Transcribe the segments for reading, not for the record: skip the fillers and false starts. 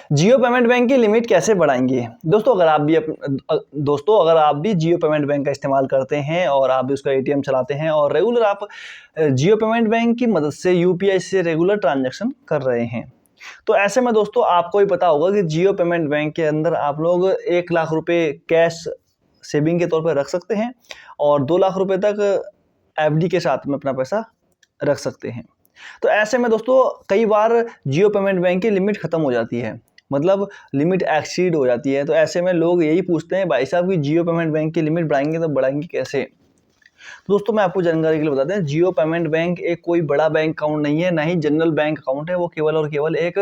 जियो payment bank की limit कैसे बढ़ाएंगे? दोस्तों अगर आप भी जियो पेमेंट बैंक का इस्तेमाल करते हैं और आप भी उसका एटीएम चलाते हैं और रेगुलर आप जियो पेमेंट बैंक की मदद से यूपीआई से रेगुलर ट्रांजैक्शन कर रहे हैं, तो ऐसे में दोस्तों आपको ही पता होगा कि जियो पेमेंट बैंक के अंदर आप लोग 1 लाख रुपए कैश सेविंग के तौर पर रख सकते हैं और 2 लाख रुपए तक एफडी के साथ में अपना पैसा रख सकते हैं। तो ऐसे में दोस्तों कई बार जियो पेमेंट बैंक की लिमिट ख़त्म हो जाती है, मतलब लिमिट एक्सीड हो जाती है। तो ऐसे में लोग यही पूछते हैं, भाई साहब कि जियो पेमेंट बैंक की लिमिट बढ़ाएंगे तो बढ़ाएंगे कैसे? तो दोस्तों मैं आपको जानकारी के लिए बता दें, जियो पेमेंट बैंक एक कोई बड़ा बैंक अकाउंट नहीं है, ना ही जनरल बैंक अकाउंट है। वो केवल और केवल एक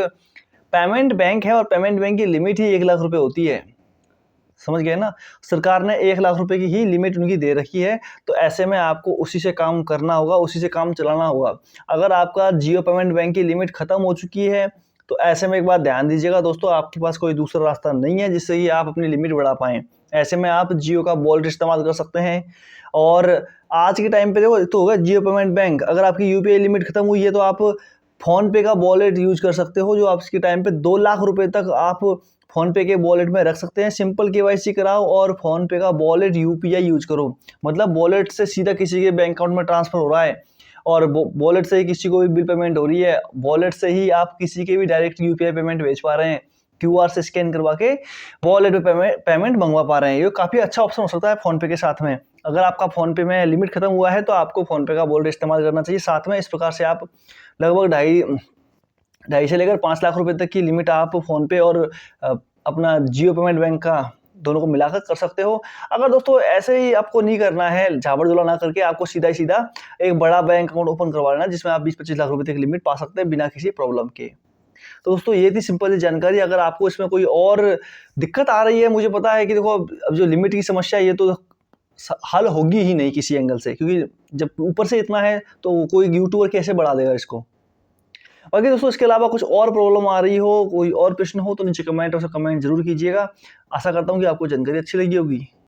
पेमेंट बैंक है और पेमेंट बैंक की लिमिट ही 1 लाख रुपए होती है। समझ गए ना? सरकार ने 1 लाख रुपए की ही लिमिट उनकी दे रखी है, तो ऐसे में आपको उसी से काम करना होगा, उसी से काम चलाना होगा। अगर आपका जियो पेमेंट बैंक की लिमिट ख़त्म हो चुकी है, तो ऐसे में एक बात ध्यान दीजिएगा दोस्तों, आपके पास कोई दूसरा रास्ता नहीं है जिससे कि आप अपनी लिमिट बढ़ा पाएँ। ऐसे में आप जियो का वॉलेट इस्तेमाल कर सकते हैं और आज के टाइम पे देखो तो होगा जियो पेमेंट बैंक, अगर आपकी यूपीआई लिमिट ख़त्म हुई है तो आप फ़ोनपे का वॉलेट यूज़ कर सकते हो, जो आज के टाइम पे 2 लाख रुपए तक आप फ़ोनपे के वॉलेट में रख सकते हैं। सिंपल केवाईसी कराओ और फ़ोनपे का वॉलेट यूपीआई यूज़ करो, मतलब वॉलेट से सीधा किसी के बैंक अकाउंट में ट्रांसफ़र हो रहा है और वॉलेट से ही किसी को भी बिल पेमेंट हो रही है, वॉलेट से ही आप किसी के भी डायरेक्ट यूपीआई पेमेंट भेज पा रहे हैं, क्यूआर से स्कैन करवा के वॉलेट पे पेमेंट मंगवा पा रहे हैं। ये काफ़ी अच्छा ऑप्शन हो सकता है फ़ोनपे के साथ में। अगर आपका फ़ोनपे में लिमिट ख़त्म हुआ है तो आपको फ़ोनपे का वॉलेट इस्तेमाल करना चाहिए। साथ में इस प्रकार से आप लगभग ढाई से लेकर 5 लाख रुपए तक की लिमिट आप फ़ोनपे और अपना जियो पेमेंट बैंक का दोनों को मिलाकर कर सकते हो। अगर दोस्तों ऐसे ही आपको नहीं करना है, झाबड़-झोला ना करके आपको सीधा ही सीधा एक बड़ा बैंक अकाउंट ओपन करवा लेना, जिसमें आप 20-25 लाख रुपए तक लिमिट पा सकते हैं बिना किसी प्रॉब्लम के। तो दोस्तों ये थी सिंपल सी जानकारी। अगर आपको इसमें कोई और दिक्कत आ रही है, मुझे पता है कि देखो अब जो लिमिट की समस्या है ये तो हल होगी ही नहीं किसी एंगल से, क्योंकि जब ऊपर से इतना है तो कोई यूट्यूबर कैसे बढ़ा देगा इसको। बाकी दोस्तों इसके अलावा कुछ और प्रॉब्लम आ रही हो, कोई और प्रश्न हो तो नीचे कमेंट जरूर कीजिएगा। आशा करता हूँ कि आपको जानकारी अच्छी लगी होगी।